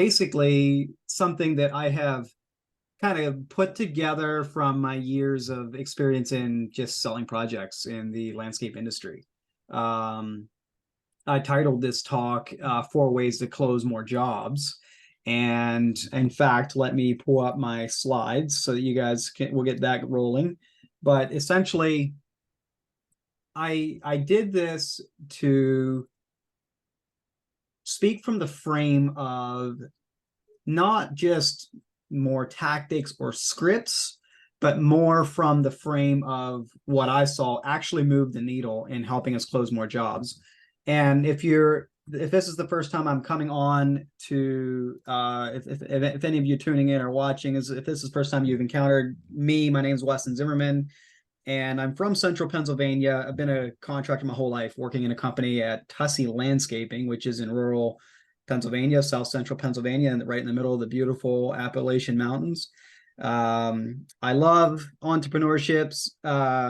basically something that I have kind of put together from my years of experience in just selling projects in the landscape industry. Um, I titled this talk, Four Ways to Close More Jobs. And in fact, let me pull up my slides so that you guys will get that rolling. But essentially, I did this to speak from the frame of not just more tactics or scripts, but more from the frame of what I saw actually move the needle in helping us close more jobs. And if this is the first time I'm coming on to, if any of you tuning in or watching, if this is the first time you've encountered me, my name is Weston Zimmerman, and I'm from Central Pennsylvania. I've been a contractor my whole life, working in a company at Tussey Landscaping, which is in rural Pennsylvania, South Central Pennsylvania, and right in the middle of the beautiful Appalachian Mountains. I love entrepreneurships,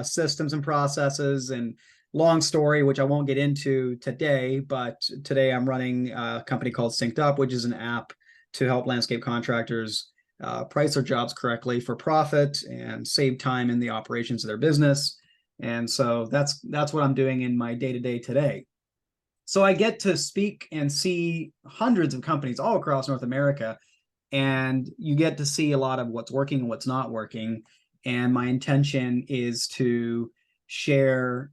systems and processes, and long story, which I won't get into today, but today I'm running a company called Synced Up, which is an app to help landscape contractors price their jobs correctly for profit and save time in the operations of their business. And so that's what I'm doing in my day-to-day today. So I get to speak and see hundreds of companies all across North America, and you get to see a lot of what's working and what's not working. And my intention is to share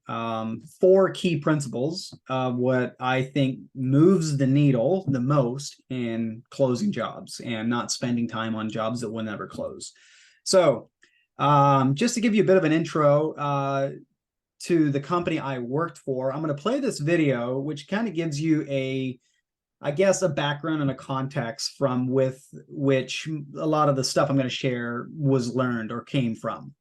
four key principles of what I think moves the needle the most in closing jobs and not spending time on jobs that will never close. So just to give you a bit of an intro to the company I worked for, I'm going to play this video, which kind of gives you I guess, a background and a context from with which a lot of the stuff I'm going to share was learned or came from.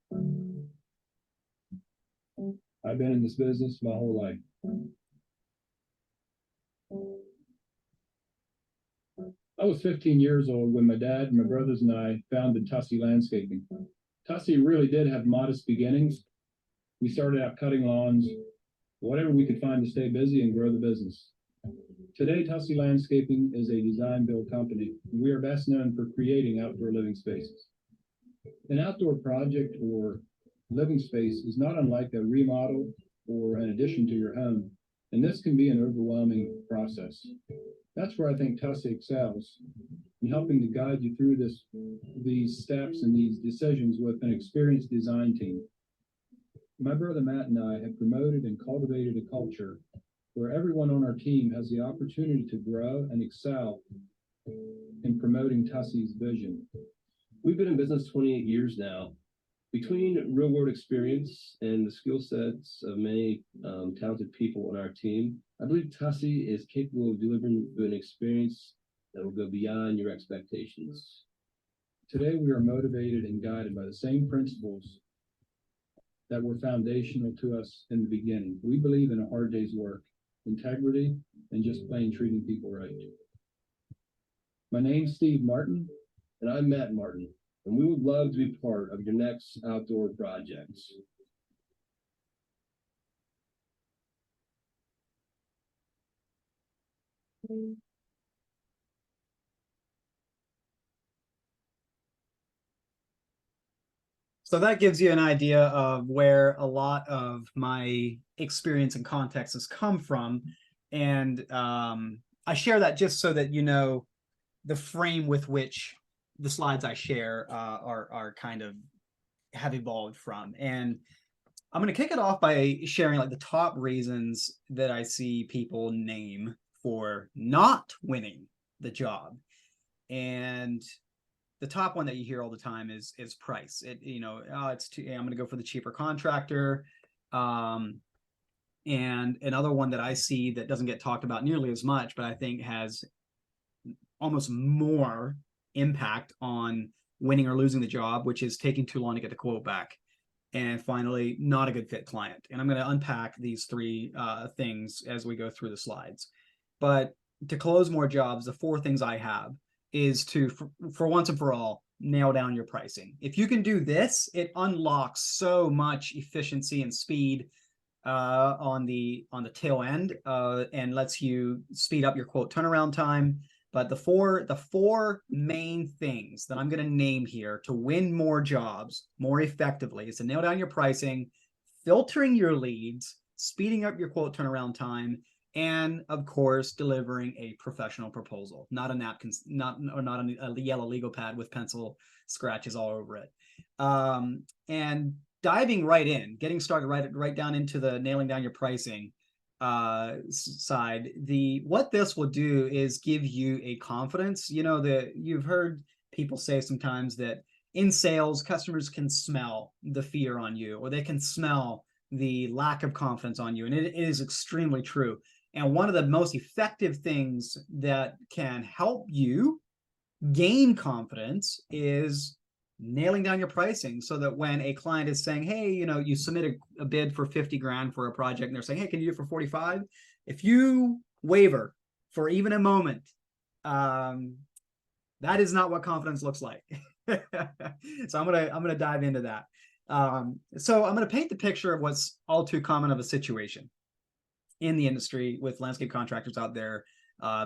I've been in this business my whole life. I was 15 years old when my dad and my brothers and I founded Tussey Landscaping. Tussey really did have modest beginnings. We started out cutting lawns, whatever we could find to stay busy and grow the business. Today, Tussey Landscaping is a design-build company. We are best known for creating outdoor living spaces. An outdoor project or living space is not unlike a remodel or an addition to your home, and this can be an overwhelming process. That's where I think Tussey excels, in helping to guide you through these steps and these decisions with an experienced design team. My brother Matt and I have promoted and cultivated a culture where everyone on our team has the opportunity to grow and excel in promoting Tussey's vision. We've been in business 28 years now. Between real-world experience and the skill sets of many talented people on our team, I believe Tussey is capable of delivering an experience that will go beyond your expectations. Today, we are motivated and guided by the same principles that were foundational to us in the beginning. We believe in a hard day's work, integrity, and just plain treating people right. My name's Steve Martin. And I'm Matt Martin, and we would love to be part of your next outdoor projects. So that gives you an idea of where a lot of my experience and context has come from. And I share that just so that you know the frame with which the slides I share are kind of have evolved from. And I'm going to kick it off by sharing like the top reasons that I see people name for not winning the job. And the top one that you hear all the time is price. It's too, I'm going to go for the cheaper contractor. And another one that I see that doesn't get talked about nearly as much, but I think has almost more impact on winning or losing the job, which is taking too long to get the quote back. And finally, not a good fit client. And I'm going to unpack these three things as we go through the slides. But to close more jobs, the four things I have is to, for once and for all, nail down your pricing. If you can do this, it unlocks so much efficiency and speed on the tail end and lets you speed up your quote turnaround time, But the four main things that I'm going to name here to win more jobs more effectively is to nail down your pricing, filtering your leads, speeding up your quote turnaround time, and of course, delivering a professional proposal, not a napkin, not a yellow legal pad with pencil scratches all over it. And diving right in, getting started right down into the nailing down your pricing side. What this will do is give you a confidence. You know, you've heard people say sometimes that in sales, customers can smell the fear on you, or they can smell the lack of confidence on you, and it is extremely true. And one of the most effective things that can help you gain confidence is nailing down your pricing, so that when a client is saying, hey, you know, you submit a bid for 50 grand for a project and they're saying, hey, can you do it for 45? If you waver for even a moment, that is not what confidence looks like. So I'm gonna dive into that. So I'm gonna paint the picture of what's all too common of a situation in the industry with landscape contractors out there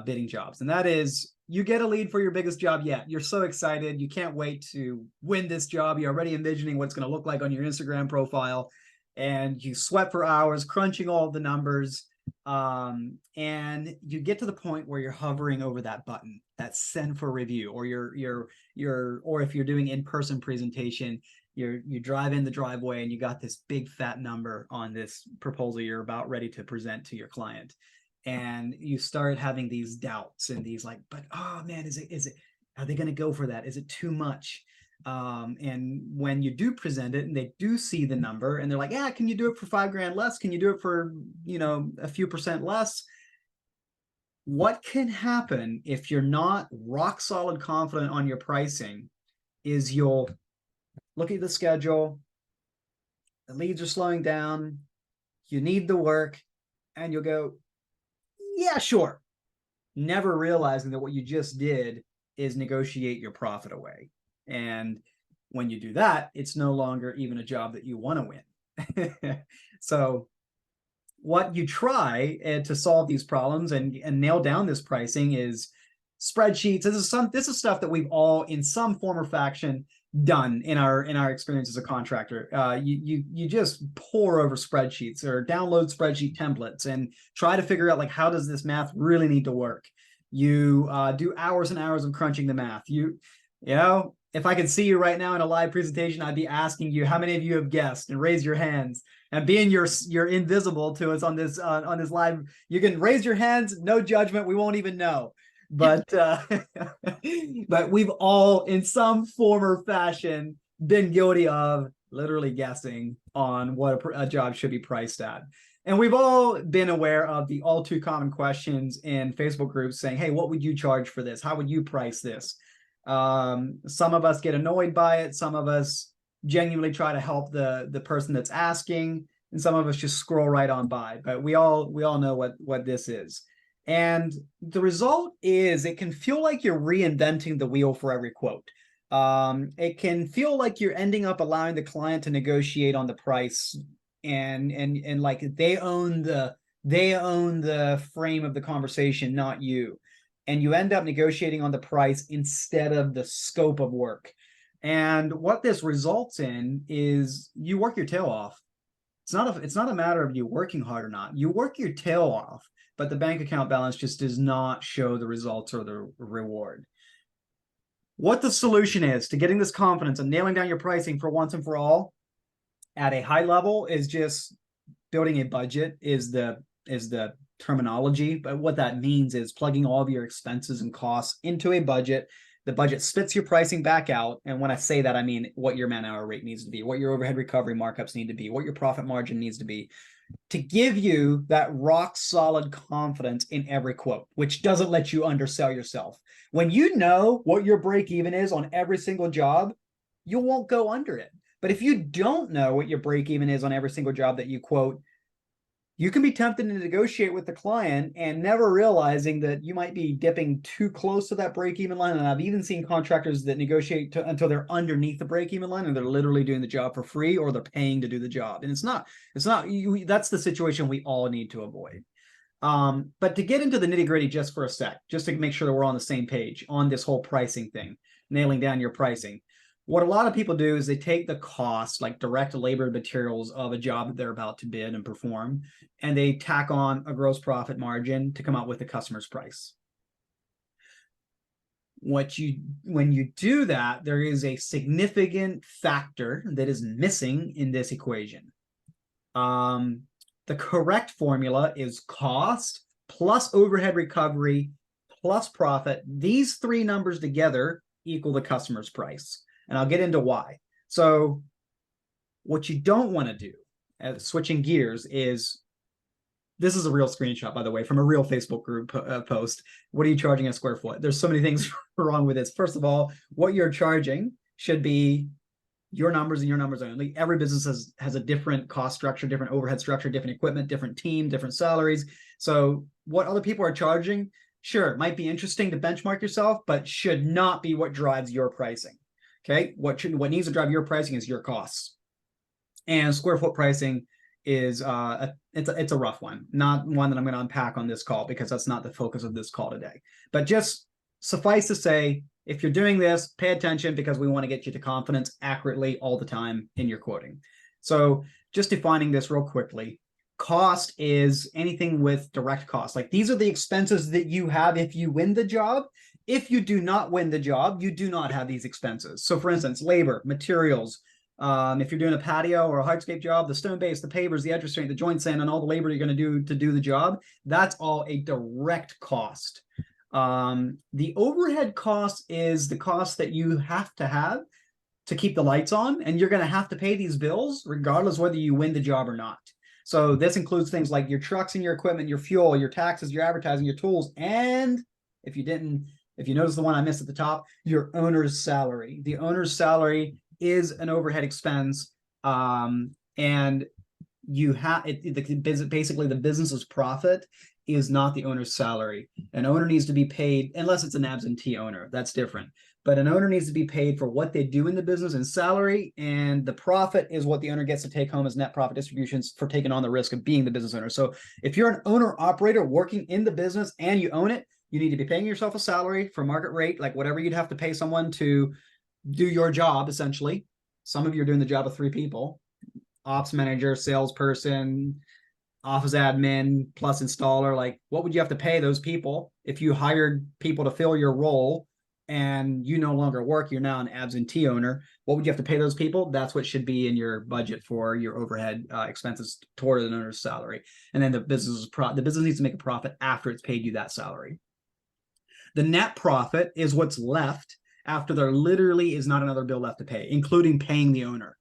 bidding jobs. And that is, you get a lead for your biggest job yet. You're so excited. You can't wait to win this job. You're already envisioning what it's going to look like on your Instagram profile. And you sweat for hours, crunching all the numbers. And you get to the point where you're hovering over that button, that send for review, or or if you're doing in-person presentation, you drive in the driveway and you got this big fat number on this proposal you're about ready to present to your client. And you start having these doubts and these like, but oh man, is it, are they going to go for that? Is it too much? And when you do present it and they do see the number and they're like, yeah, can you do it for 5 grand less? Can you do it for, you know, a few percent less? What can happen if you're not rock solid confident on your pricing is you'll look at the schedule, the leads are slowing down, you need the work, and you'll go, yeah, sure. Never realizing that what you just did is negotiate your profit away. And when you do that, it's no longer even a job that you want to win. So what you try to solve these problems and nail down this pricing is spreadsheets. This is stuff that we've all in some form or fashion done in our experience as a contractor. You just pour over spreadsheets or download spreadsheet templates and try to figure out, like, how does this math really need to work? You do hours and hours of crunching the math. You know, if I could see you right now in a live presentation, I'd be asking you how many of you have guessed, and raise your hands. And being you're invisible to us on this live, you can raise your hands, no judgment. We won't even know. But but we've all in some form or fashion been guilty of literally guessing on what a job should be priced at. And we've all been aware of the all too common questions in Facebook groups saying, hey, what would you charge for this? How would you price this? Some of us get annoyed by it. Some of us genuinely try to help the person that's asking, and some of us just scroll right on by. But we all know what this is. And the result is it can feel like you're reinventing the wheel for every quote. It can feel like you're ending up allowing the client to negotiate on the price, and like they own the frame of the conversation, not you. And you end up negotiating on the price instead of the scope of work. And what this results in is you work your tail off. It's not a matter of you working hard or not. You work your tail off, but the bank account balance just does not show the results or the reward. What the solution is to getting this confidence and nailing down your pricing for once and for all at a high level is just building a budget is the terminology. But what that means is plugging all of your expenses and costs into a budget. The budget spits your pricing back out. And when I say that, I mean what your man-hour rate needs to be, what your overhead recovery markups need to be, what your profit margin needs to be, to give you that rock solid confidence in every quote, which doesn't let you undersell yourself. When you know what your break even is on every single job, you won't go under it. But if you don't know what your break even is on every single job that you quote, you can be tempted to negotiate with the client and never realizing that you might be dipping too close to that break-even line. And I've even seen contractors that negotiate until they're underneath the break-even line and they're literally doing the job for free, or they're paying to do the job. And that's the situation we all need to avoid. But to get into the nitty gritty just for a sec, just to make sure that we're on the same page on this whole pricing thing, nailing down your pricing. What a lot of people do is they take the cost, like direct labor materials of a job that they're about to bid and perform, and they tack on a gross profit margin to come out with the customer's price. When you do that, there is a significant factor that is missing in this equation. The correct formula is cost plus overhead recovery plus profit. These three numbers together equal the customer's price. And I'll get into why. So what you don't want to do, switching gears, is this is a real screenshot, by the way, from a real Facebook group post. What are you charging a square foot? There's so many things wrong with this. First of all, what you're charging should be your numbers and your numbers only. Every business has a different cost structure, different overhead structure, different equipment, different team, different salaries. So what other people are charging, sure, it might be interesting to benchmark yourself, but should not be what drives your pricing. Okay, what needs to drive your pricing is your costs. And square foot pricing is it's a rough one, not one that I'm going to unpack on this call because that's not the focus of this call today. But just suffice to say, if you're doing this, pay attention because we want to get you to confidence accurately all the time in your quoting. So just defining this real quickly, cost is anything with direct costs. Like these are the expenses that you have if you win the job. If you do not win the job, you do not have these expenses. So for instance, labor, materials, if you're doing a patio or a hardscape job, the stone base, the pavers, the edge restraint, the joint sand, and all the labor you're going to do the job, that's all a direct cost. The overhead cost is the cost that you have to keep the lights on, and you're going to have to pay these bills regardless whether you win the job or not. So this includes things like your trucks and your equipment, your fuel, your taxes, your advertising, your tools, and if you notice the one I missed at the top, your owner's salary. The owner's salary is an overhead expense, and you have basically the business's profit is not the owner's salary. An owner needs to be paid, unless it's an absentee owner, that's different. But an owner needs to be paid for what they do in the business in salary, and the profit is what the owner gets to take home as net profit distributions for taking on the risk of being the business owner. So if you're an owner operator working in the business and you own it, you need to be paying yourself a salary for market rate, like whatever you'd have to pay someone to do your job, essentially. Some of you are doing the job of 3 people, ops manager, salesperson, office admin, plus installer. Like, what would you have to pay those people if you hired people to fill your role and you no longer work, you're now an absentee owner? What would you have to pay those people? That's what should be in your budget for your overhead expenses toward an owner's salary. And then the business needs to make a profit after it's paid you that salary. The net profit is what's left after there literally is not another bill left to pay, including paying the owner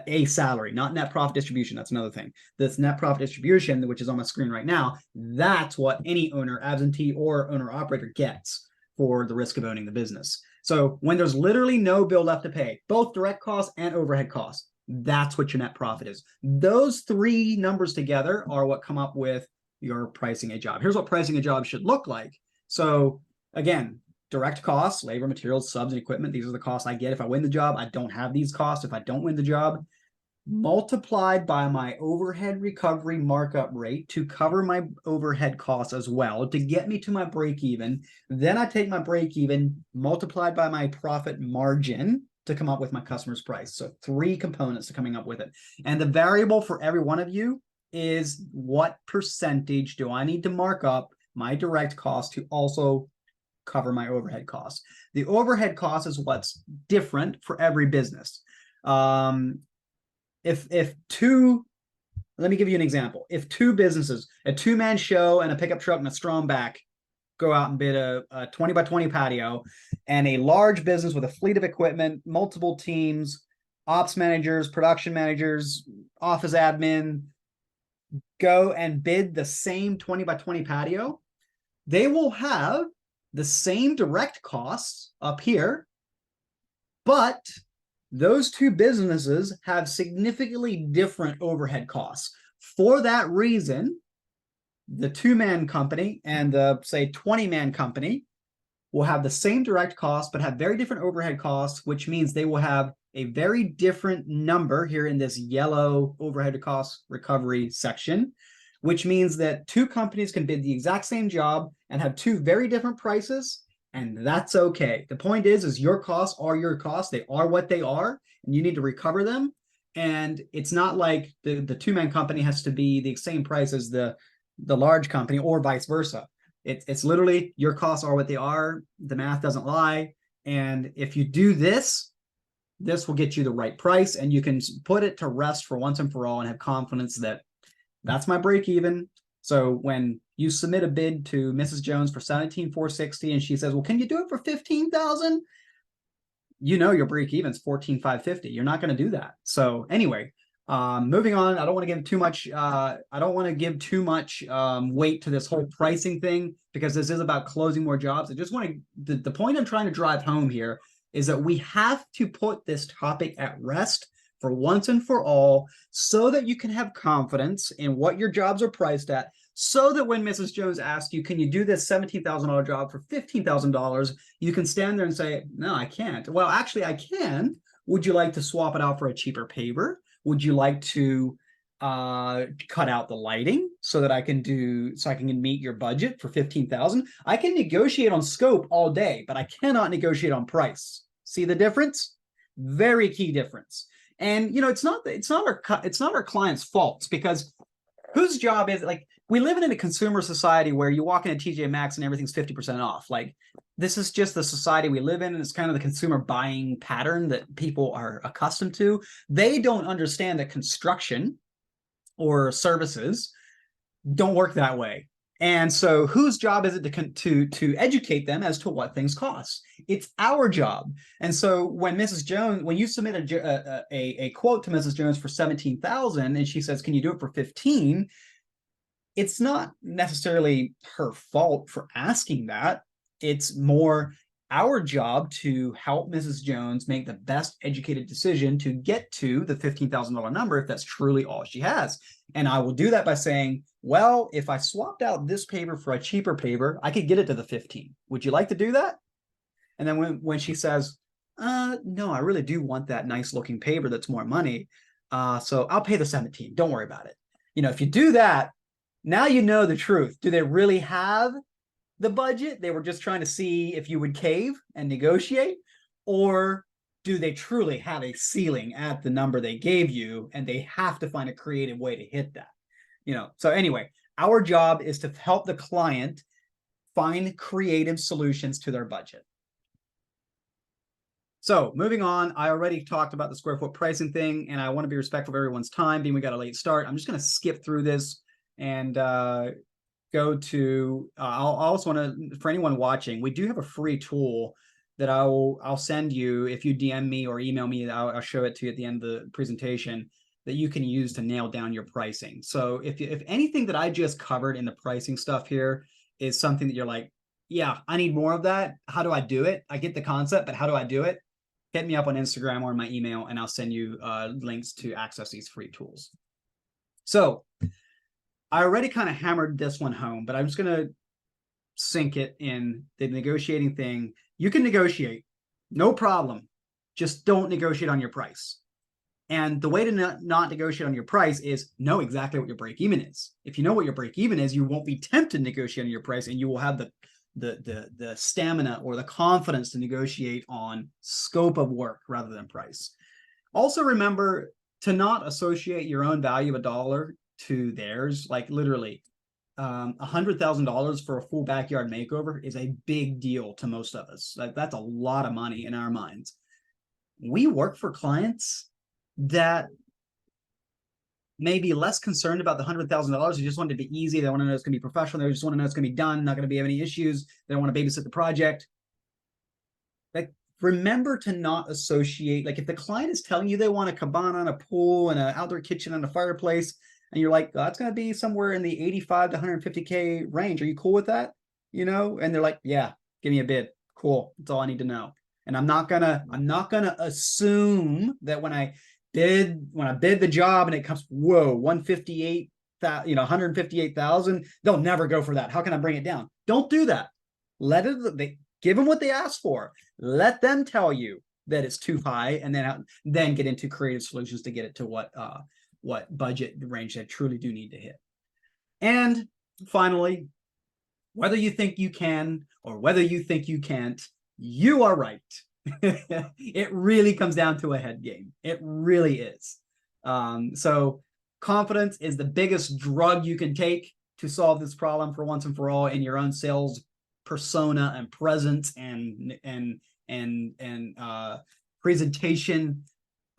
a salary, not net profit distribution. That's another thing. This net profit distribution, which is on my screen right now, that's what any owner, absentee or owner operator, gets for the risk of owning the business. So when there's literally no bill left to pay, both direct costs and overhead costs, that's what your net profit is. Those 3 numbers together are what come up with your pricing a job. Here's what pricing a job should look like. So again, direct costs, labor, materials, subs, and equipment. These are the costs I get if I win the job. I don't have these costs if I don't win the job. Multiplied by my overhead recovery markup rate to cover my overhead costs as well to get me to my break even. Then I take my break even multiplied by my profit margin to come up with my customer's price. So 3 components to coming up with it. And the variable for every one of you is what percentage do I need to mark up my direct cost to also cover my overhead costs. The overhead cost is what's different for every business. Let me give you an example. If 2 businesses, a 2-man show and a pickup truck and a strong back, go out and bid a 20 by 20 patio, and a large business with a fleet of equipment, multiple teams, ops managers, production managers, office admin, go and bid the same 20 by 20 patio, they will have the same direct costs up here, but those 2 businesses have significantly different overhead costs. For that reason, the 2-man company and the, say, 20-man company will have the same direct costs, but have very different overhead costs, which means they will have a very different number here in this yellow overhead cost recovery section, which means that two companies can bid the exact same job and have two very different prices, and that's okay. The point is your costs are your costs. They are what they are, and you need to recover them. And it's not like the two-man company has to be the same price as the large company or vice versa. It's literally your costs are what they are. The math doesn't lie. And if you do this, this will get you the right price, and you can put it to rest for once and for all and have confidence that that's my break even. So when you submit a bid to Mrs. Jones for 17,460 and she says, well, can you do it for 15,000? You know your break even is 14,550. You're not going to do that. So anyway, moving on. I don't want to give too much weight to this whole pricing thing, because this is about closing more jobs. I just want to the point I'm trying to drive home here is that we have to put this topic at rest for once and for all, so that you can have confidence in what your jobs are priced at, so that when Mrs. Jones asks you, can you do this $17,000 job for $15,000, you can stand there and say, no, I can't. Well, actually, I can. Would you like to swap it out for a cheaper paver? Would you like to cut out the lighting so that I can meet your budget for 15,000? I can negotiate on scope all day, but I cannot negotiate on price. See the difference? Very key difference. And it's not our client's faults, because whose job is it? Like, we live in a consumer society where you walk into TJ Maxx and everything's 50% off. Like, this is just the society we live in, and it's kind of the consumer buying pattern that people are accustomed to. They don't understand that construction or services don't work that way. And so whose job is it to educate them as to what things cost? It's our job. And so when Mrs. Jones, when you submit a quote to Mrs. Jones for 17,000 and she says, can you do it for 15? It's not necessarily her fault for asking that. It's more our job to help Mrs. Jones make the best educated decision to get to the $15,000 number, if that's truly all she has. And I will do that by saying, well, if I swapped out this paver for a cheaper paver, I could get it to the 15. Would you like to do that? And then when she says, no, I really do want that nice looking paver that's more money, so I'll pay the 17. Don't worry about it. If you do that, now you know the truth. Do they really have the budget? They were just trying to see if you would cave and negotiate, or do they truly have a ceiling at the number they gave you and they have to find a creative way to hit that? So anyway, our job is to help the client find creative solutions to their budget. So moving on, I already talked about the square foot pricing thing, and I want to be respectful of everyone's time, being we got a late start. I'm just going to skip through this and go to, I also want to, for anyone watching, we do have a free tool that I'll send you. If you DM me or email me, I'll show it to you at the end of the presentation, that you can use to nail down your pricing. So if anything that I just covered in the pricing stuff here is something that you're like, yeah, I need more of that. How do I do it? I get the concept, but how do I do it? Hit me up on Instagram or my email, and I'll send you links to access these free tools. So I already kind of hammered this one home, but I'm just going to sink it in the negotiating thing. You can negotiate, no problem. Just don't negotiate on your price. And the way to not negotiate on your price is know exactly what your break even is. If you know what your break even is, you won't be tempted to negotiate on your price, and you will have the stamina or the confidence to negotiate on scope of work rather than price. Also remember to not associate your own value of $1 to theirs. Like literally $100,000 for a full backyard makeover is a big deal to most of us. Like, that's a lot of money in our minds. We work for clients that may be less concerned about the $100,000. They just want it to be easy. They want to know it's going to be professional. They just want to know it's going to be done, not going to be any issues. They don't want to babysit the project. Like, remember to not associate. Like, if the client is telling you they want a cabana and a pool and an outdoor kitchen and a fireplace, and you're like, oh, that's going to be somewhere in the 85 to 150K range. Are you cool with that? And they're like, yeah, give me a bid. Cool. That's all I need to know. And I'm not gonna assume that when I bid the job and it comes, whoa, 158,000, they'll never go for that. How can I bring it down? Don't do that. Give them what they asked for. Let them tell you that it's too high, and then get into creative solutions to get it to what budget range they truly do need to hit. And finally, whether you think you can or whether you think you can't, you are right. It really comes down to a head game. It really is. So confidence is the biggest drug you can take to solve this problem for once and for all in your own sales persona and presence and presentation,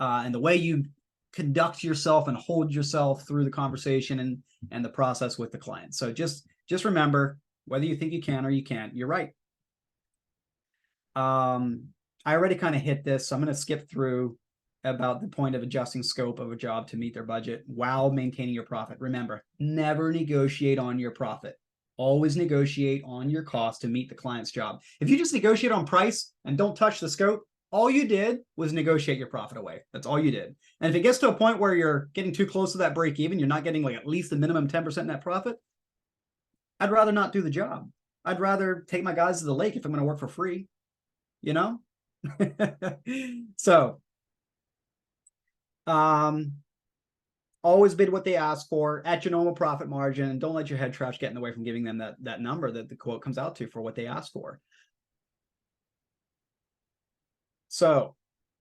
and the way you conduct yourself and hold yourself through the conversation and the process with the client. So just remember, whether you think you can or you can't, you're right. I already kind of hit this, so I'm going to skip through about the point of adjusting scope of a job to meet their budget while maintaining your profit. Remember, never negotiate on your profit. Always negotiate on your cost to meet the client's job. If you just negotiate on price and don't touch the scope, all you did was negotiate your profit away. That's all you did. And if it gets to a point where you're getting too close to that break even, you're not getting like at least the minimum 10% net profit, I'd rather not do the job. I'd rather take my guys to the lake if I'm going to work for free, you know? So, always bid what they ask for at your normal profit margin, and don't let your head trash get in the way from giving them that number that the quote comes out to for what they ask for. So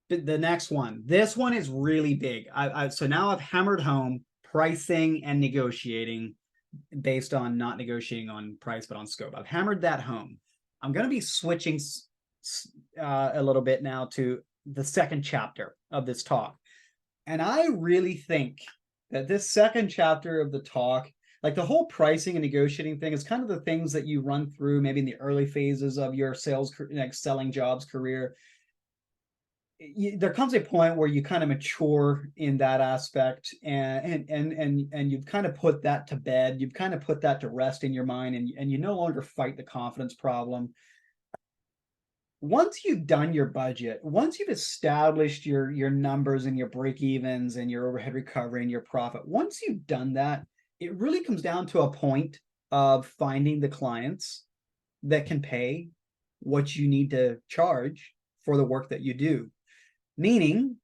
the next one, this one is really big. So now I've hammered home pricing and negotiating based on not negotiating on price, but on scope. I've hammered that home. I'm going to be switching a little bit now to the second chapter of this talk. And I really think that this second chapter of the talk, like the whole pricing and negotiating thing, is kind of the things that you run through maybe in the early phases of your sales, like selling jobs career. There comes a point where you kind of mature in that aspect, and you've kind of put that to bed. You've kind of put that to rest in your mind, and you no longer fight the confidence problem. Once you've done your budget, once you've established your numbers and your break evens and your overhead recovery and your profit, once you've done that, it really comes down to a point of finding the clients that can pay what you need to charge for the work that you do. Meaning,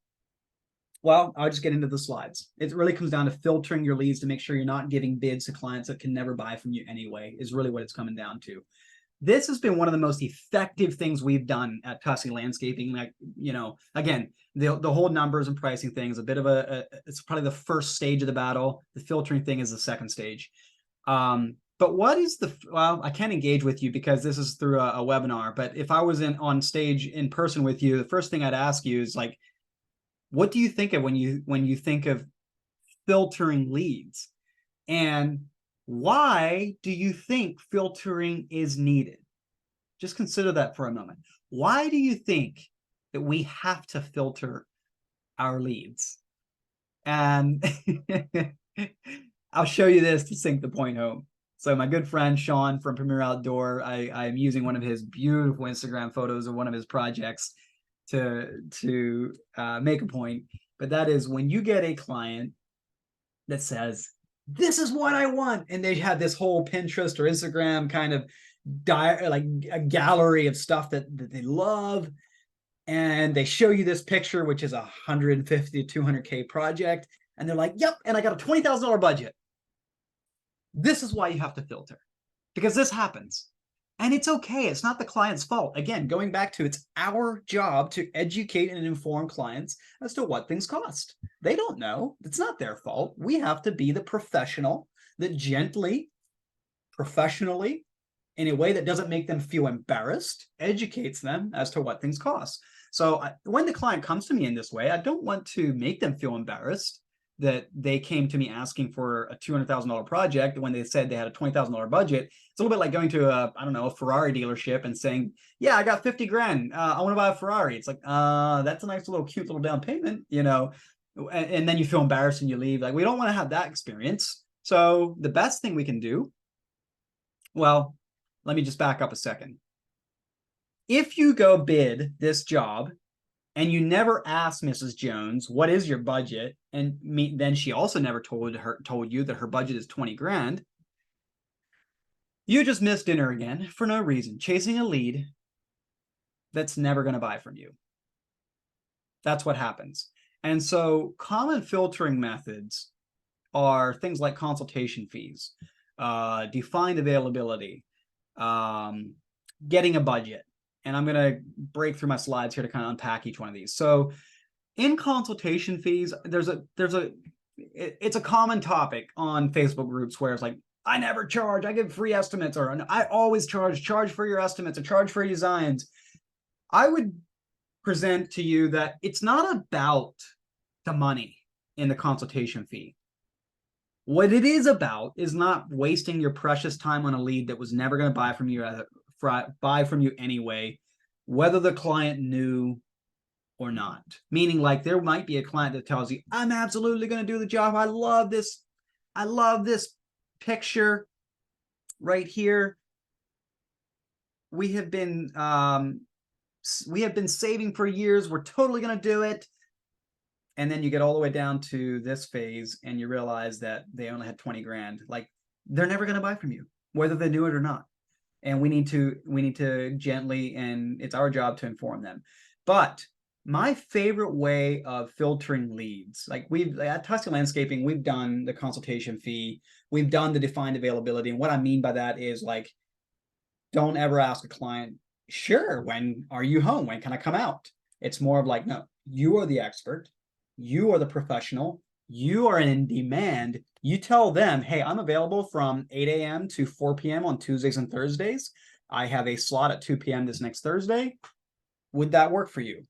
well, I'll just get into the slides. It really comes down to filtering your leads to make sure you're not giving bids to clients that can never buy from you anyway, is really what it's coming down to. This has been one of the most effective things we've done at Tussey Landscaping. Like, you know, again, the whole numbers and pricing thing is a bit of it's probably the first stage of the battle. The filtering thing is the second stage. But what is well, I can't engage with you because this is through a webinar, but if I was on stage in person with you, the first thing I'd ask you is like, what do you think of when you think of filtering leads? And why do you think filtering is needed? Just consider that for a moment. Why do you think that we have to filter our leads? And I'll show you this to sink the point home. So my good friend Sean from Premier Outdoor, I'm using one of his beautiful Instagram photos of one of his projects to make a point. But that is, when you get a client that says, this is what I want, and they have this whole Pinterest or Instagram kind of like a gallery of stuff that they love, and they show you this picture, which is a $150 to $200K project, and they're like, yep, and I got a $20,000 budget. This is why you have to filter, because this happens. And it's okay. It's not the client's fault. Again, going back to, it's our job to educate and inform clients as to what things cost. They don't know. It's not their fault. We have to be the professional that gently, professionally, in a way that doesn't make them feel embarrassed, educates them as to what things cost. So when the client comes to me in this way, I don't want to make them feel embarrassed that they came to me asking for a $200,000 project when they said they had a $20,000 budget. It's a little bit like going to a Ferrari dealership and saying, yeah, I got 50 grand. I want to buy a Ferrari. It's like, that's a nice little cute little down payment, you know, and then you feel embarrassed and you leave. Like, we don't want to have that experience. So the best thing we can do, well, let me just back up a second. If you go bid this job and you never asked Mrs. Jones, what is your budget? And then she also never told you that her budget is 20 grand. You just missed dinner again for no reason, chasing a lead that's never going to buy from you. That's what happens. And so common filtering methods are things like consultation fees. defined availability, getting a budget. And I'm going to break through my slides here to kind of unpack each one of these. So in consultation fees, it's a common topic on Facebook groups where it's like, I never charge, I give free estimates, or I always charge for your estimates, or charge for your designs. I would present to you that it's not about the money in the consultation fee. What it is about is not wasting your precious time on a lead that was never going to buy from you anyway, whether the client knew or not. Meaning, like, there might be a client that tells you, I'm absolutely going to do the job. I love this picture right here. We have been saving for years. We're totally going to do it. And then you get all the way down to this phase and you realize that they only had 20 grand. Like, they're never going to buy from you, whether they knew it or not. And we need to gently, and it's our job to inform them. But my favorite way of filtering leads, like at Tussy Landscaping, we've done the consultation fee, we've done the defined availability. And what I mean by that is, like, don't ever ask a client, sure, when are you home? When can I come out? It's more of like, no, you are the expert. You are the professional. You are in demand. You tell them, hey, I'm available from 8 a.m. to 4 p.m. on Tuesdays and Thursdays. I have a slot at 2 p.m. this next Thursday. Would that work for you?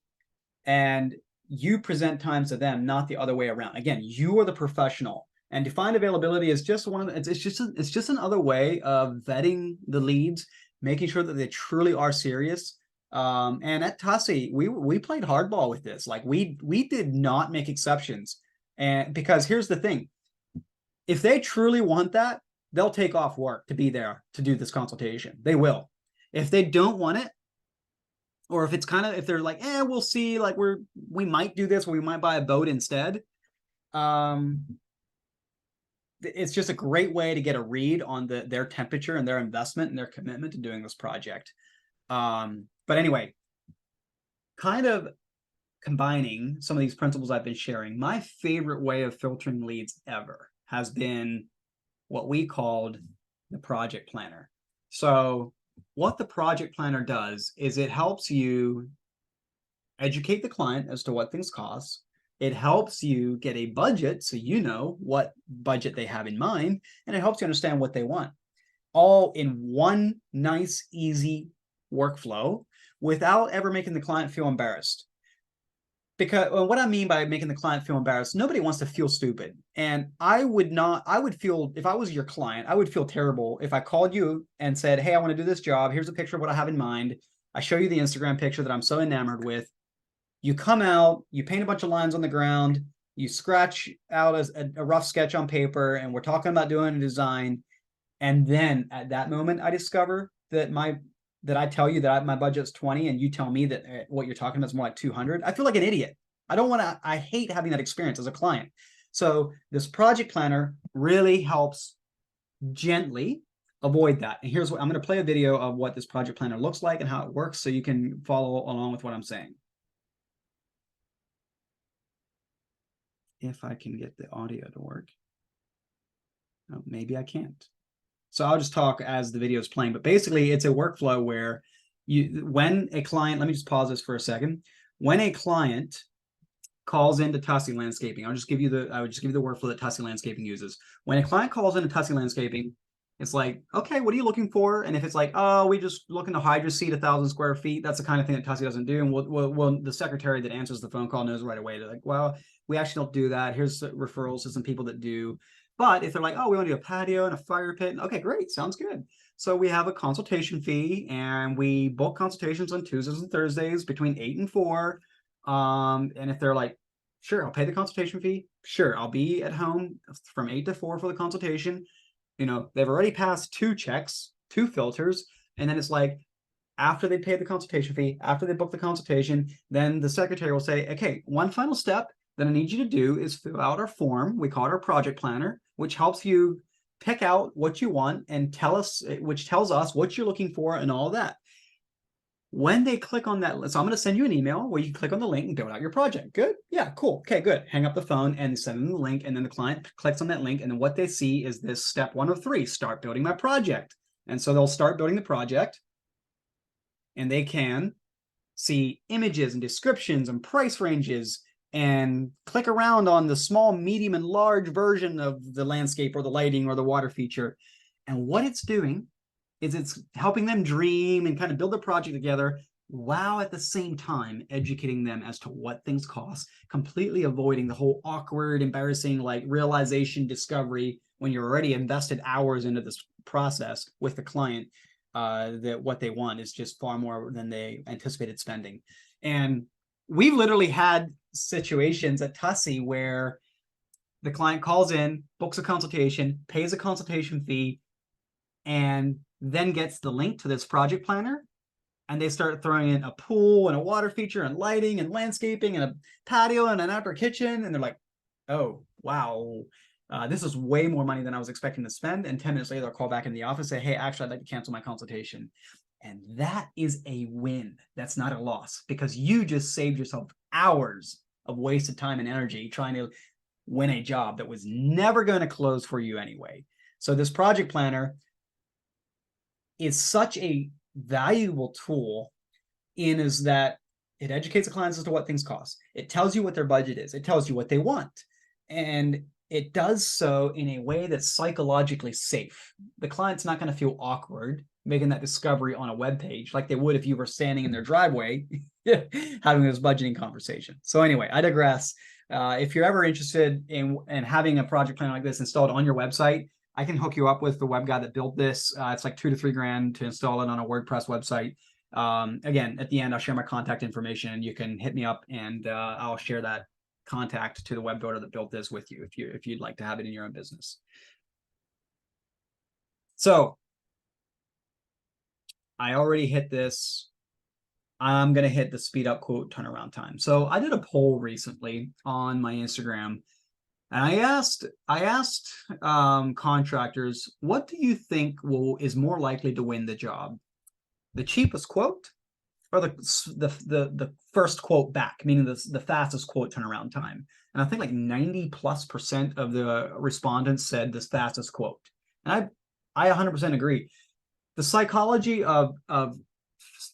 And you present times to them, not the other way around. Again, you are the professional. And defined availability is just it's just another way of vetting the leads, making sure that they truly are serious. And at Tussy, we played hardball with this. Like, we did not make exceptions. And because here's the thing, if they truly want that, they'll take off work to be there to do this consultation. They will. If they don't want it, or if it's kind of, if they're like, we'll see, like, we might do this, or we might buy a boat instead. It's just a great way to get a read on their temperature and their investment and their commitment to doing this project. But anyway, kind of combining some of these principles I've been sharing, my favorite way of filtering leads ever has been what we called the project planner. So what the project planner does is it helps you educate the client as to what things cost. It helps you get a budget so you know what budget they have in mind, and it helps you understand what they want, all in one nice, easy workflow without ever making the client feel embarrassed. Because what I mean by making the client feel embarrassed, nobody wants to feel stupid. And I would feel, if I was your client, I would feel terrible if I called you and said, hey, I want to do this job. Here's a picture of what I have in mind. I show you the Instagram picture that I'm so enamored with. You come out, you paint a bunch of lines on the ground, you scratch out a rough sketch on paper, and we're talking about doing a design. And then at that moment, I discover that I tell you that my budget's 20 and you tell me that what you're talking about is more like 200. I feel like an idiot. I hate having that experience as a client. So this project planner really helps gently avoid that. And here's what I'm going to play a video of what this project planner looks like and how it works so you can follow along with what I'm saying. If I can get the audio to work. Oh, maybe I can't. So I'll just talk as the video is playing, but basically it's a workflow where when a client, let me just pause this for a second. When a client calls into Tussy Landscaping, I would just give you the workflow that Tussy Landscaping uses. When a client calls into Tussy Landscaping, it's like, okay, what are you looking for? And if it's like, oh, we just looking to hydro seed 1,000 square feet, that's the kind of thing that Tussy doesn't do. And the secretary that answers the phone call knows right away. They're like, well, we actually don't do that. Here's referrals to some people that do. But if they're like, oh, we want to do a patio and a fire pit, okay, great, sounds good. So we have a consultation fee, and we book consultations on Tuesdays and Thursdays between 8 and 4. And if they're like, sure, I'll pay the consultation fee. Sure, I'll be at home from 8 to 4 for the consultation. You know, they've already passed 2 checks, 2 filters, and then it's like, after they pay the consultation fee, after they book the consultation, then the secretary will say, okay, one final step that I need you to do is fill out our form. We call it our project planner, which helps you pick out what you want and which tells us what you're looking for and all that. When they click on that, so I'm going to send you an email where you click on the link and build out your project. Good. Yeah, cool. Okay, good. Hang up the phone and send them the link. And then the client clicks on that link. And then what they see is this step 1 of 3, start building my project. And so they'll start building the project and they can see images and descriptions and price ranges and click around on the small, medium, and large version of the landscape or the lighting or the water feature. And what it's doing is it's helping them dream and kind of build a project together, while at the same time educating them as to what things cost, completely avoiding the whole awkward, embarrassing, like realization discovery when you're already invested hours into this process with the client, that what they want is just far more than they anticipated spending. And we've literally had situations at Tussie where the client calls in, books a consultation, pays a consultation fee, and then gets the link to this project planner, and they start throwing in a pool and a water feature and lighting and landscaping and a patio and an outdoor kitchen, and they're like, oh wow, this is way more money than I was expecting to spend. And 10 minutes later they'll call back in the office and say, hey, actually I'd like to cancel my consultation. And that is a win. That's not a loss, because you just saved yourself hours of wasted time and energy trying to win a job that was never going to close for you anyway. So this project planner is such a valuable tool is that it educates the clients as to what things cost. It tells you what their budget is. It tells you what they want. And it does so in a way that's psychologically safe. The client's not going to feel awkward making that discovery on a web page like they would if you were standing in their driveway having this budgeting conversation. So anyway, I digress. If you're ever interested in having a project plan like this installed on your website, I can hook you up with the web guy that built this. It's like $2 to $3 grand to install it on a WordPress website. Again, at the end, I'll share my contact information. You can hit me up and I'll share that contact to the web builder that built this with you if you'd like to have it in your own business. So I already hit this. I'm going to hit the speed up quote turnaround time. So I did a poll recently on my Instagram. And I asked contractors, what do you think is more likely to win the job? The cheapest quote or the first quote back, meaning the fastest quote turnaround time? And I think like 90+% of the respondents said this fastest quote. And I 100% agree. The psychology of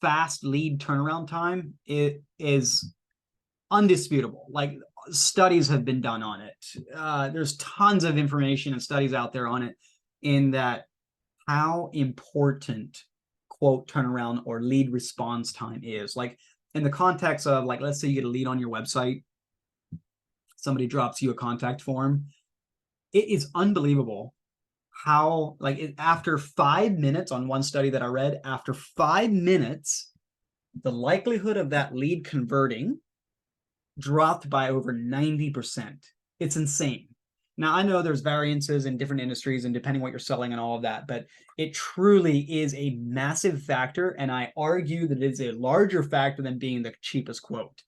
fast lead turnaround time, it is undisputable. Like, studies have been done on it. There's tons of information and studies out there on it, in that how important quote turnaround or lead response time is. Like, in the context of, like, let's say you get a lead on your website, somebody drops you a contact form. It is unbelievable how, like, after 5 minutes, on one study that I read, after 5 minutes, the likelihood of that lead converting dropped by over 90%. It's insane. Now, I know there's variances in different industries and depending what you're selling and all of that, but it truly is a massive factor. And I argue that it is a larger factor than being the cheapest quote.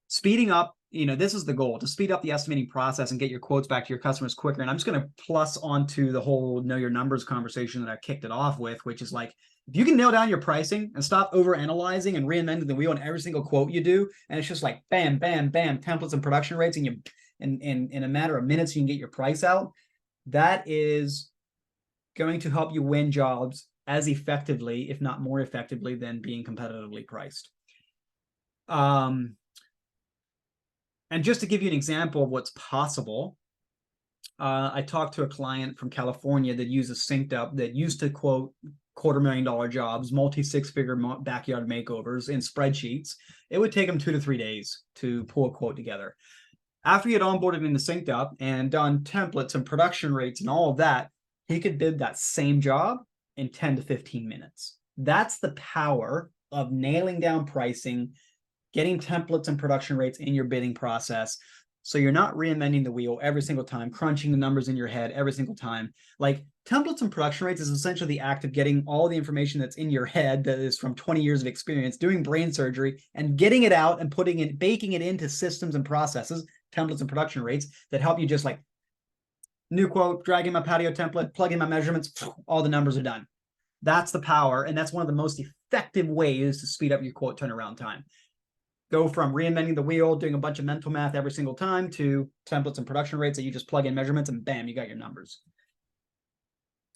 Speeding up, this is the goal, to speed up the estimating process and get your quotes back to your customers quicker. And I'm just going to plus onto the whole know your numbers conversation that I kicked it off with, which is like, if you can nail down your pricing and stop overanalyzing and reinventing the wheel on every single quote you do, and it's just like bam, bam, bam, templates and production rates, and you in a matter of minutes you can get your price out, that is going to help you win jobs as effectively, if not more effectively, than being competitively priced. And just to give you an example of what's possible, I talked to a client from California that uses Synced Up, that used to quote $250,000 jobs, multi-six-figure backyard makeovers in spreadsheets. It would take him 2 to 3 days to pull a quote together. After he had onboarded into Synced Up and done templates and production rates and all of that, he could bid that same job in 10 to 15 minutes. That's the power of nailing down pricing, getting templates and production rates in your bidding process, so you're not reinventing the wheel every single time, crunching the numbers in your head every single time. Like, templates and production rates is essentially the act of getting all the information that's in your head that is from 20 years of experience, doing brain surgery, and getting it out and baking it into systems and processes, templates and production rates, that help you just like, new quote, drag in my patio template, plug in my measurements, all the numbers are done. That's the power, and that's one of the most effective ways to speed up your quote turnaround time. Go from reinventing the wheel, doing a bunch of mental math every single time, to templates and production rates that you just plug in measurements and bam, you got your numbers.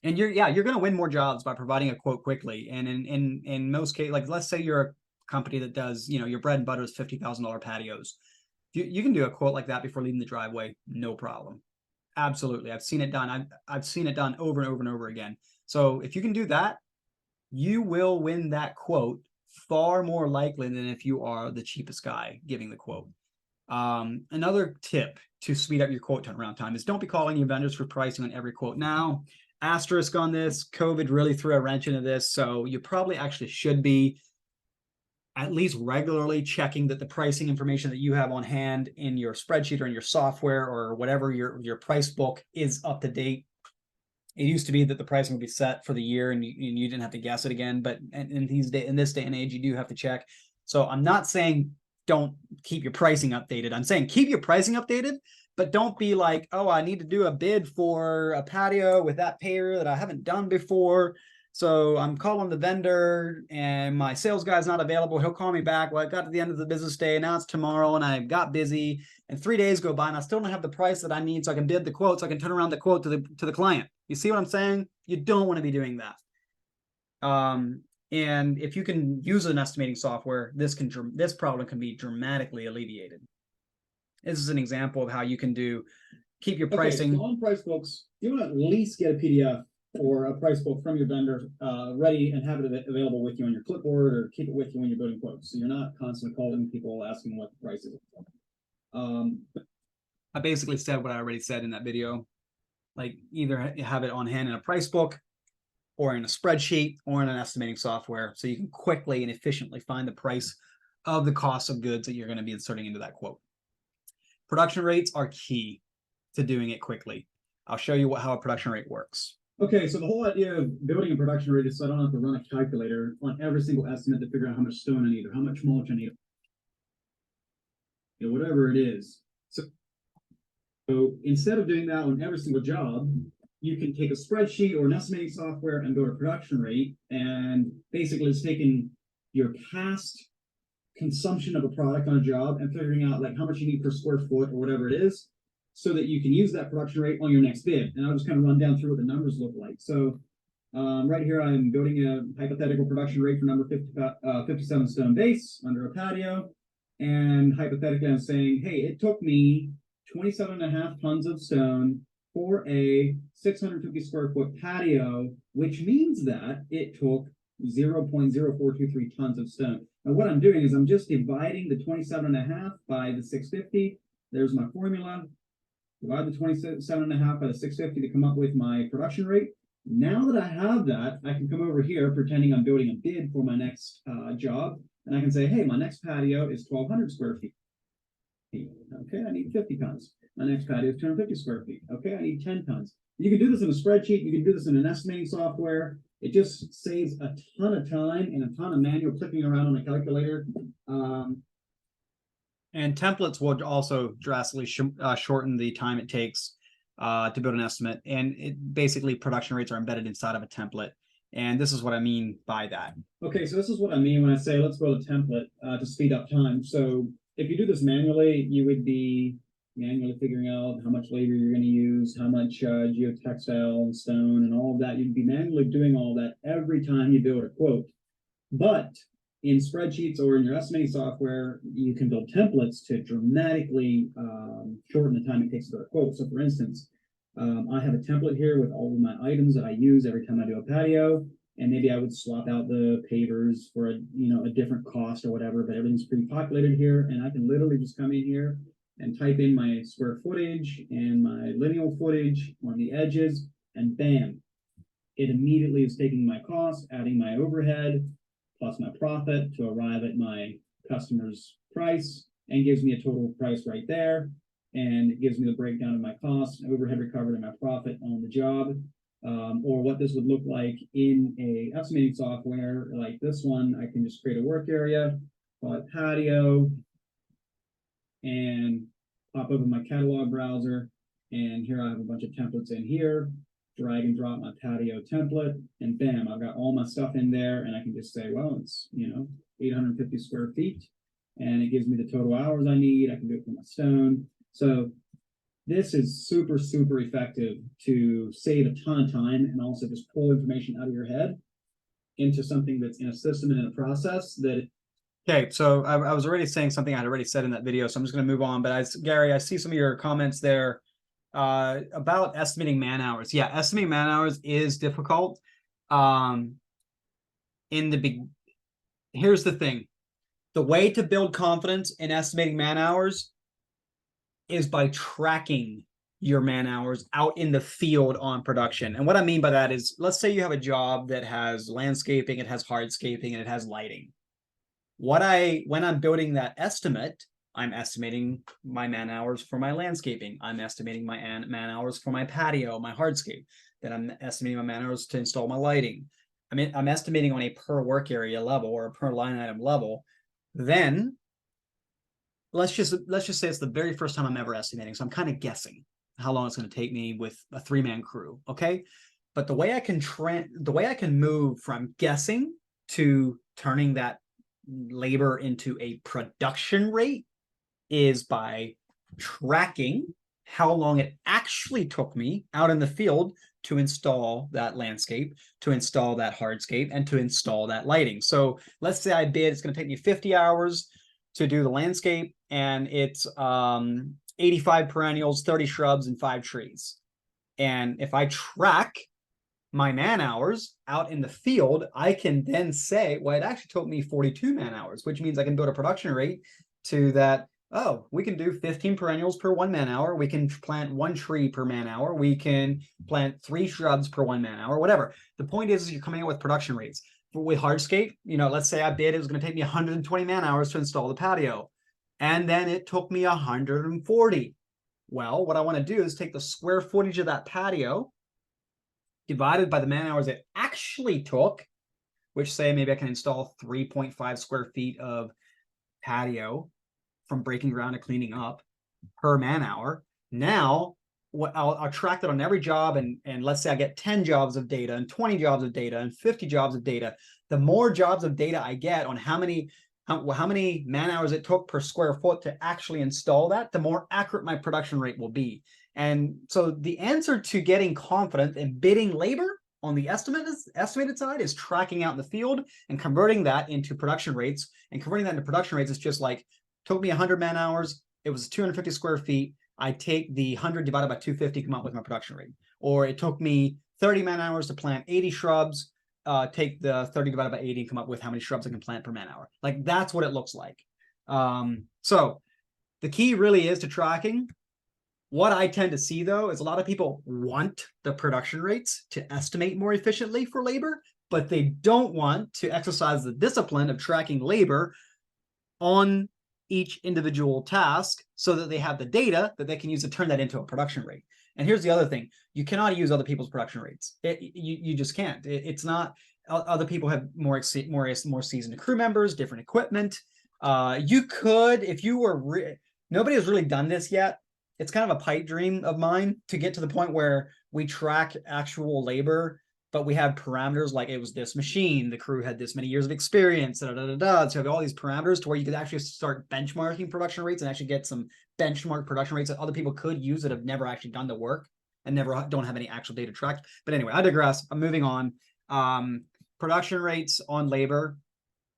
And you're going to win more jobs by providing a quote quickly. And in most cases, like let's say you're a company that does, your bread and butter is $50,000 patios. You can do a quote like that before leaving the driveway, no problem. Absolutely. I've seen it done. I've seen it done over and over and over again. So if you can do that, you will win that quote far more likely than if you are the cheapest guy giving the quote. Another tip to speed up your quote turnaround time is don't be calling your vendors for pricing on every quote. Now, asterisk on this, COVID really threw a wrench into this. So you probably actually should be at least regularly checking that the pricing information that you have on hand in your spreadsheet or in your software or whatever your price book is up to date. It used to be that the pricing would be set for the year and you didn't have to guess it again. But in this day and age, you do have to check. So I'm not saying don't keep your pricing updated. I'm saying keep your pricing updated, but don't be like, oh, I need to do a bid for a patio with that payer that I haven't done before. So I'm calling the vendor and my sales guy's not available. He'll call me back. Well, I got to the end of the business day. Now it's tomorrow and I got busy and 3 days go by and I still don't have the price that I need. So I can bid the quote. So I can turn around the quote to the client. You see what I'm saying? You don't want to be doing that. And if you can use an estimating software, this problem can be dramatically alleviated. This is an example of how you can keep your pricing. So on price books, you want to at least get a PDF or a price book from your vendor ready and have it available with you on your clipboard, or keep it with you when you're building quotes. So you're not constantly calling people asking what the price is. I basically said what I already said in that video. Like either have it on hand in a price book or in a spreadsheet or in an estimating software so you can quickly and efficiently find the price of the cost of goods that you're going to be inserting into that quote. Production rates are key to doing it quickly. I'll show you how a production rate works. Okay, so the whole idea of building a production rate is so I don't have to run a calculator on every single estimate to figure out how much stone I need or how much mulch I need, whatever it is. So instead of doing that on every single job, you can take a spreadsheet or an estimating software and go to production rate, and basically it's taking your past consumption of a product on a job and figuring out like how much you need per square foot or whatever it is, so that you can use that production rate on your next bid. And I'll just kind of run down through what the numbers look like. So right here, I'm building a hypothetical production rate for number 57 stone base under a patio. And hypothetically, I'm saying, hey, it took me 27.5 tons of stone for a 650 square foot patio, which means that it took 0.0423 tons of stone. Now what I'm doing is I'm just dividing the 27.5 by the 650. There's my formula. Divide the 27.5 by the 650 to come up with my production rate. Now that I have that, I can come over here pretending I'm building a bid for my next job. And I can say, hey, my next patio is 1,200 square feet. Okay, I need 50 tons. My next patio is 250 square feet. Okay, I need 10 tons. You can do this in a spreadsheet. You can do this in an estimating software. It just saves a ton of time and a ton of manual clicking around on a calculator. And templates will also drastically shorten the time it takes to build an estimate. And basically production rates are embedded inside of a template. And this is what I mean by that. Okay, so this is what I mean when I say let's build a template to speed up time. So if you do this manually, you would be manually figuring out how much labor you're going to use, how much geotextile and stone and all of that. You'd be manually doing all that every time you build a quote. But in spreadsheets or in your estimating software, you can build templates to dramatically shorten the time it takes to build a quote. So for instance, I have a template here with all of my items that I use every time I do a patio. And maybe I would swap out the pavers for a different cost or whatever, but everything's pre-populated here. And I can literally just come in here and type in my square footage and my lineal footage on the edges, and bam, it immediately is taking my cost, adding my overhead, plus my profit to arrive at my customer's price, and gives me a total price right there. And it gives me the breakdown of my costs, overhead recovered, and my profit on the job. Or what this would look like in a estimating software like this one. I can just create a work area, call it patio, and pop open my catalog browser. And here I have a bunch of templates in here, drag and drop my patio template, and bam, I've got all my stuff in there, and I can just say, well, it's 850 square feet, and it gives me the total hours I need. I can do it for my stone. So this is super, super effective to save a ton of time and also just pull information out of your head into something that's in a system and in a process that. Okay, so I was already saying something I had already said in that video, so I'm just going to move on. But Gary, I see some of your comments there about estimating man hours. Yeah, estimating man hours is difficult. Here's the thing. The way to build confidence in estimating man hours is by tracking your man hours out in the field on production. And what I mean by that is, let's say you have a job that has landscaping, it has hardscaping, and it has lighting. When I'm building that estimate, I'm estimating my man hours for my landscaping. I'm estimating my man hours for my patio, my hardscape. Then I'm estimating my man hours to install my lighting. I mean, I'm estimating on a per work area level or a per line item level. Then let's just say it's the very first time I'm ever estimating. So I'm kind of guessing how long it's going to take me with a 3-man crew. Okay. But the way I can move from guessing to turning that labor into a production rate is by tracking how long it actually took me out in the field to install that landscape, to install that hardscape, and to install that lighting. So let's say I bid, it's going to take me 50 hours to do the landscape, and it's 85 perennials, 30 shrubs, and 5 trees. And if I track my man hours out in the field, I can then say, well, it actually took me 42 man hours, which means I can build a production rate to that. Oh, we can do 15 perennials per 1 man hour. We can plant 1 tree per man hour. We can plant 3 shrubs per 1 man hour, whatever. The point is you're coming up with production rates. With hardscape, let's say I bid it was going to take me 120 man hours to install the patio. And then it took me 140. Well, what I want to do is take the square footage of that patio divided by the man hours it actually took, which say maybe I can install 3.5 square feet of patio from breaking ground to cleaning up per man hour. Now, I'll track that on every job, and let's say I get 10 jobs of data and 20 jobs of data and 50 jobs of data. The more jobs of data I get on how many man hours it took per square foot to actually install that, the more accurate my production rate will be. And so the answer to getting confident in bidding labor on the estimated side is tracking out in the field and converting that into production rates. And converting that into production rates is just like, took me 100 man hours, it was 250 square feet. I take the 100 divided by 250, come up with my production rate. Or it took me 30 man hours to plant 80 shrubs, take the 30 divided by 80 and come up with how many shrubs I can plant per man hour. Like, that's what it looks like. So the key really is to tracking. What I tend to see, though, is a lot of people want the production rates to estimate more efficiently for labor, but they don't want to exercise the discipline of tracking labor on each individual task so that they have the data that they can use to turn that into a production rate. And here's the other thing. You cannot use other people's production rates. You just can't. It's not. Other people have more seasoned crew members, different equipment. You could, if you were, nobody has really done this yet. It's kind of a pipe dream of mine to get to the point where we track actual labor, but we have parameters like it was this machine, the crew had this many years of experience, So you have all these parameters to where you could actually start benchmarking production rates and actually get some benchmark production rates that other people could use that have never actually done the work and don't have any actual data tracked. But anyway, I digress. I'm moving on. Production rates on labor.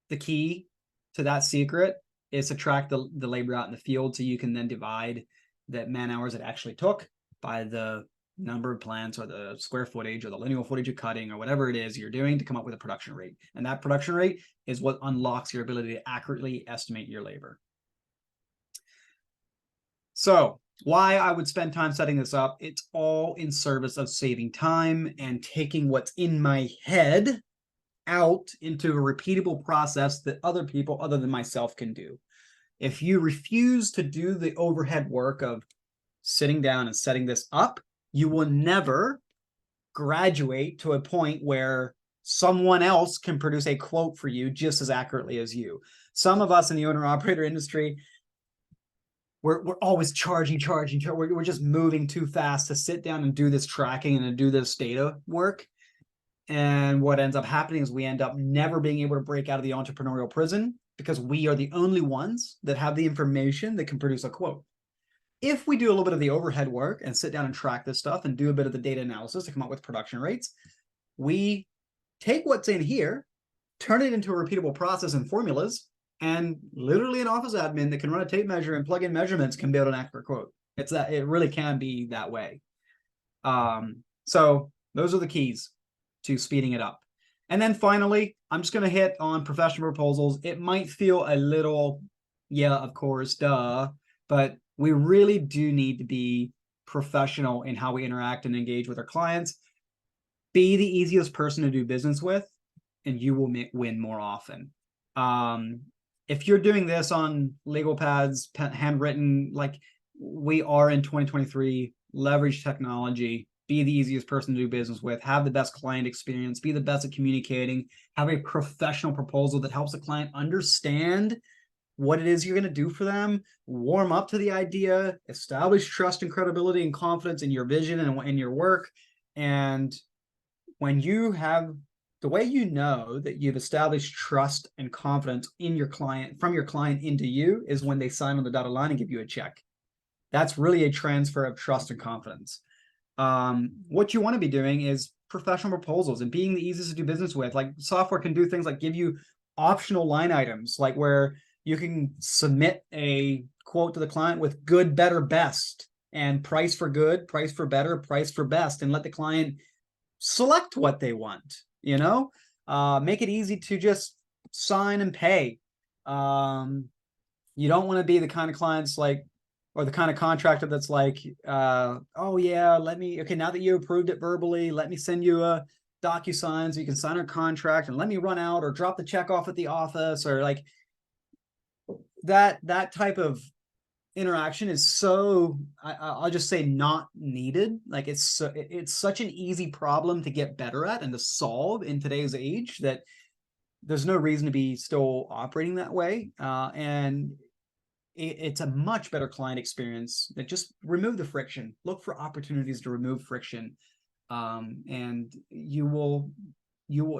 The key to that secret is to track the labor out in the field, so you can then divide the man hours it actually took by the number of plants or the square footage or the lineal footage of cutting or whatever it is you're doing to come up with a production rate. And that production rate is what unlocks your ability to accurately estimate your labor. So why I would spend time setting this up, it's all in service of saving time and taking what's in my head out into a repeatable process that other people other than myself can do. If you refuse to do the overhead work of sitting down and setting this up, you will never graduate to a point where someone else can produce a quote for you just as accurately as you. Some of us in the owner-operator industry, we're always charging. We're just moving too fast to sit down and do this tracking and to do this data work. And what ends up happening is we end up never being able to break out of the entrepreneurial prison because we are the only ones that have the information that can produce a quote. If we do a little bit of the overhead work and sit down and track this stuff and do a bit of the data analysis to come up with production rates, we take what's in here, turn it into a repeatable process and formulas, and literally an office admin that can run a tape measure and plug in measurements can build an accurate quote. It's that it really can be that way. So those are the keys to speeding it up. And then finally, I'm just going to hit on professional proposals. It might feel a little, yeah, of course, duh, but we really do need to be professional in how we interact and engage with our clients. Be the easiest person to do business with, and you will win more often. If you're doing this on legal pads, handwritten, like we are in 2023, leverage technology, be the easiest person to do business with, have the best client experience, be the best at communicating, have a professional proposal that helps the client understand what it is you're going to do for them, warm up to the idea, establish trust and credibility and confidence in your vision and in your work. And when you have the way you know that you've established trust and confidence in your client, from your client into you, is when they sign on the dotted line and give you a check. That's really a transfer of trust and confidence. What you want to be doing is professional proposals and being the easiest to do business with. Like software can do things like give you optional line items, like where you can submit a quote to the client with good, better, best, and price for good, price for better, price for best, and let the client select what they want, you know, make it easy to just sign and pay. You don't want to be the kind of clients like, or the kind of contractor that's like, oh yeah, okay, now that you approved it verbally, let me send you a DocuSign so you can sign our contract and let me run out or drop the check off at the office, or like that type of interaction is so, I'll just say, not needed. Like it's such an easy problem to get better at and to solve in today's age that there's no reason to be still operating that way. And it's a much better client experience that just remove the friction, look for opportunities to remove friction. And you will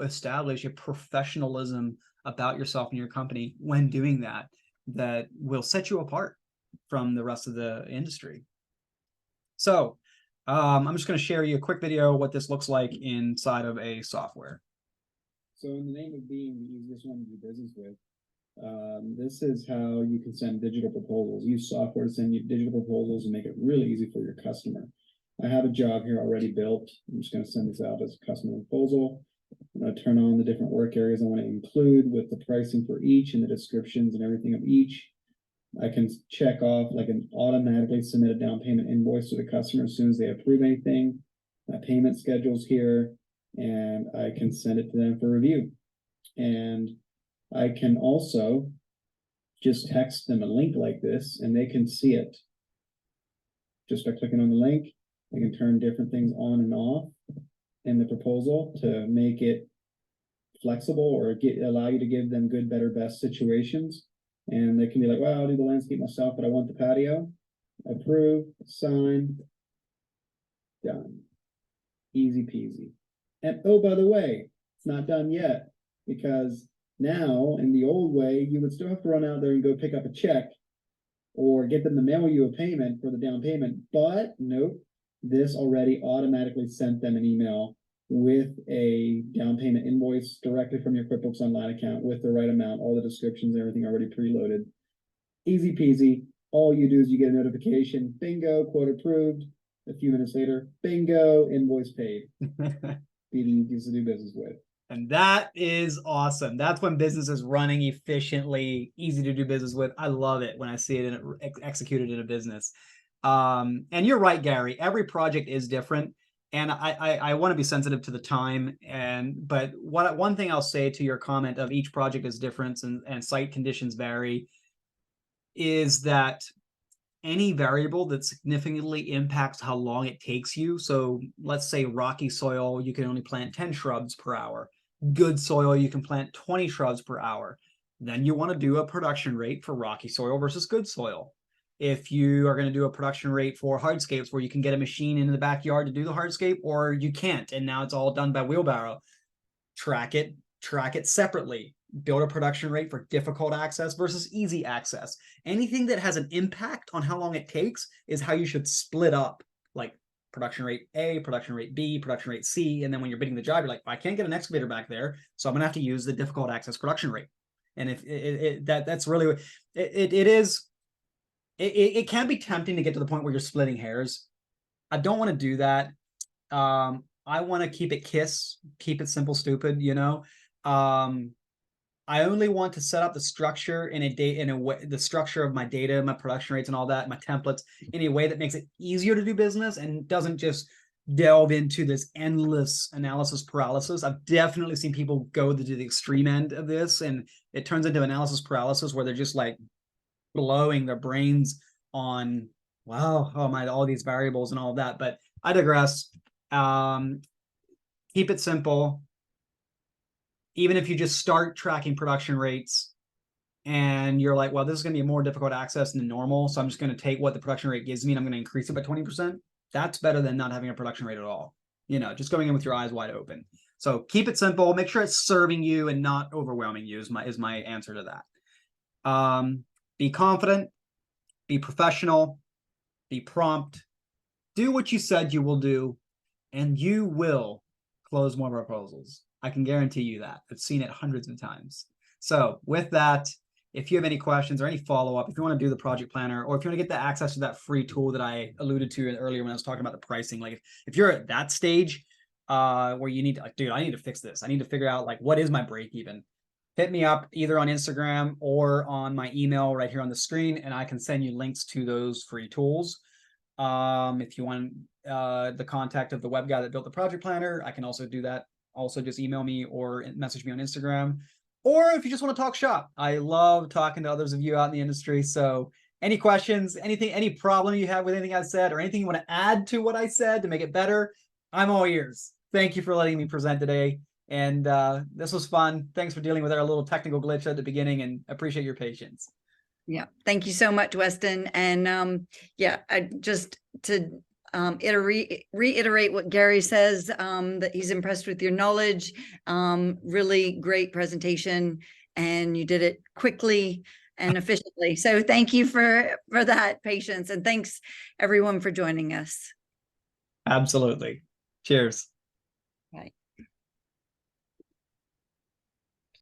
establish a professionalism about yourself and your company when doing that will set you apart from the rest of the industry. So I'm just going to share you a quick video what this looks like inside of a software. So in the name of being the easiest one to do business with, this is how you can send digital proposals. Use software to send you digital proposals and make it really easy for your customer. I have a job here already built. I'm just going to send this out as a customer proposal. I'm going to turn on the different work areas I want to include with the pricing for each and the descriptions and everything of each. I can check off, like, an automatically submit a down payment invoice to the customer as soon as they approve anything. My payment schedule's here, and I can send it to them for review. And I can also just text them a link like this, and they can see it. Just by clicking on the link, I can turn different things on and off in the proposal to make it flexible or allow you to give them good, better, best situations. And they can be like, well, I'll do the landscape myself, but I want the patio. Approve, sign, done. Easy peasy. And oh, by the way, it's not done yet, because now in the old way, you would still have to run out there and go pick up a check or get them to mail you a payment for the down payment. But nope, this already automatically sent them an email with a down payment invoice directly from your QuickBooks Online account with the right amount, all the descriptions, everything already preloaded. Easy peasy. All you do is you get a notification, bingo, quote approved. A few minutes later, bingo, invoice paid. Being easy to do business with. And that is awesome. That's when business is running efficiently, easy to do business with. I love it when I see it executed in a business. And you're right, Gary. Every project is different. And I want to be sensitive to the time. But one thing I'll say to your comment of each project is different and site conditions vary is that any variable that significantly impacts how long it takes you. So let's say rocky soil, you can only plant 10 shrubs per hour. Good soil, you can plant 20 shrubs per hour. Then you want to do a production rate for rocky soil versus good soil. If you are going to do a production rate for hardscapes where you can get a machine into the backyard to do the hardscape, or you can't, and now it's all done by wheelbarrow, track it separately. Build a production rate for difficult access versus easy access. Anything that has an impact on how long it takes is how you should split up, like production rate A, production rate B, production rate C. And then when you're bidding the job, you're like, I can't get an excavator back there, so I'm gonna have to use the difficult access production rate. And if that's really it can be tempting to get to the point where you're splitting hairs. I don't want to do that. I want to keep it simple, stupid, you know. I only want to set up the structure in a way, the structure of my data, my production rates and all that, my templates, in a way that makes it easier to do business and doesn't just delve into this endless analysis paralysis. I've definitely seen people go to the extreme end of this, and it turns into analysis paralysis where they're just like blowing their brains on, wow, oh my, all these variables and all of that. But I digress. Keep it simple. Even if you just start tracking production rates and you're like, well, this is going to be a more difficult access than normal, so I'm just going to take what the production rate gives me and I'm going to increase it by 20%. That's better than not having a production rate at all. You know, just going in with your eyes wide open. So keep it simple. Make sure it's serving you and not overwhelming you is my answer to that. Be confident, be professional, be prompt, do what you said you will do, and you will close more proposals. I can guarantee you that. I've seen it hundreds of times. So with that, if you have any questions or any follow-up, if you want to do the project planner, or if you want to get the access to that free tool that I alluded to earlier when I was talking about the pricing, like if you're at that stage where you need to, like, dude, I need to fix this. I need to figure out, like, what is my break even? Hit me up either on Instagram or on my email right here on the screen, and I can send you links to those free tools. If you want the contact of the web guy that built the project planner, I can also do that. Also, just email me or message me on Instagram. Or if you just want to talk shop, I love talking to others of you out in the industry. So any questions, anything, any problem you have with anything I said, or anything you want to add to what I said to make it better, I'm all ears. Thank you for letting me present today. And this was fun. Thanks for dealing with our little technical glitch at the beginning, and appreciate your patience. Yeah, thank you so much, Weston. And yeah, I just to reiterate what Gary says, that he's impressed with your knowledge. Really great presentation, and you did it quickly and efficiently. So thank you for that patience, and thanks everyone for joining us. Absolutely. Cheers.